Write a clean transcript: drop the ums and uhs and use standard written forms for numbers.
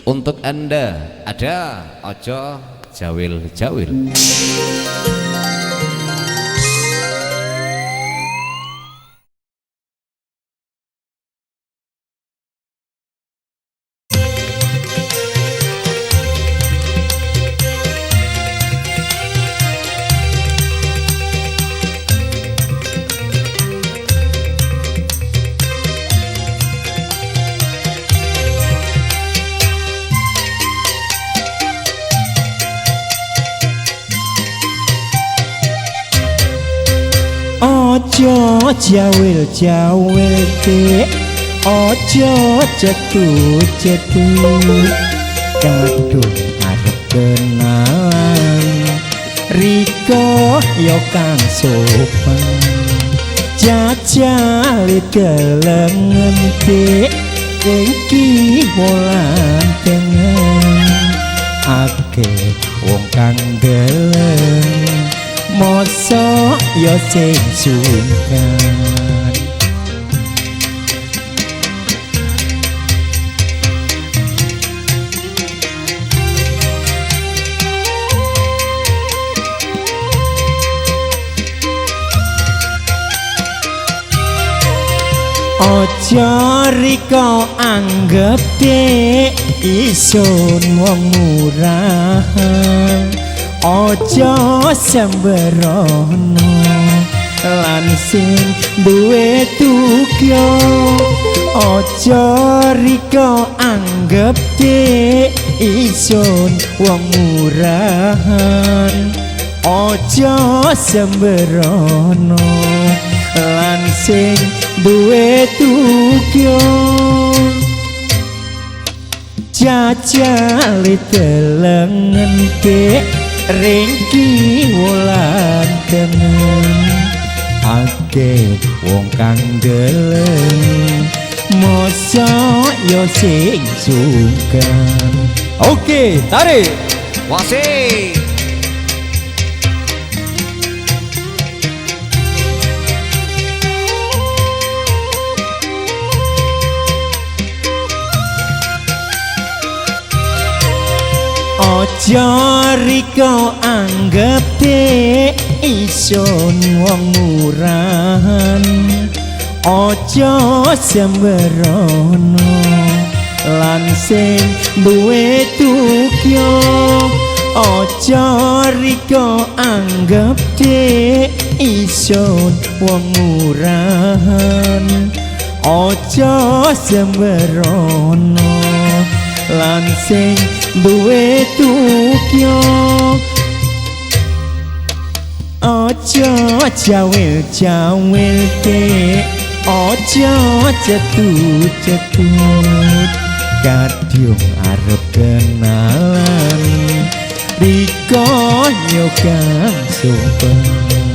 Untuk Anda ada Ojo Jawil-jawil. Ojo jawil-jawil dek, ojo cetut-cetut, kadung arep kenalan, riko yo kang sopan, jajali delengen dek, rengki wolan tengen, akeh wong kang deleng. Mosok yo sing sungkan. Ojo riko anggep dek isun wong murahan, ojo sembrono lan sing duwe tukyo, ojo riko anggep dek isun wong murahan, ojo sembrono lan sing duwe tukyo, jajali delengen dek, rengki wulan tengen, akeh wong kang deleng, mosok yo sing sungkan. Oke, tarik Wasih. ojo riko anggep dek isun wong murahan, ojo sembrono lan sing duwe tukyo, ojo riko anggep dek isun wong murahan, ojo sembrono lan sing duwe tukyo, ojo jawil-jawil dek, ojo cetut-cetut, kadung arep kenalan, riko yo kang sopan.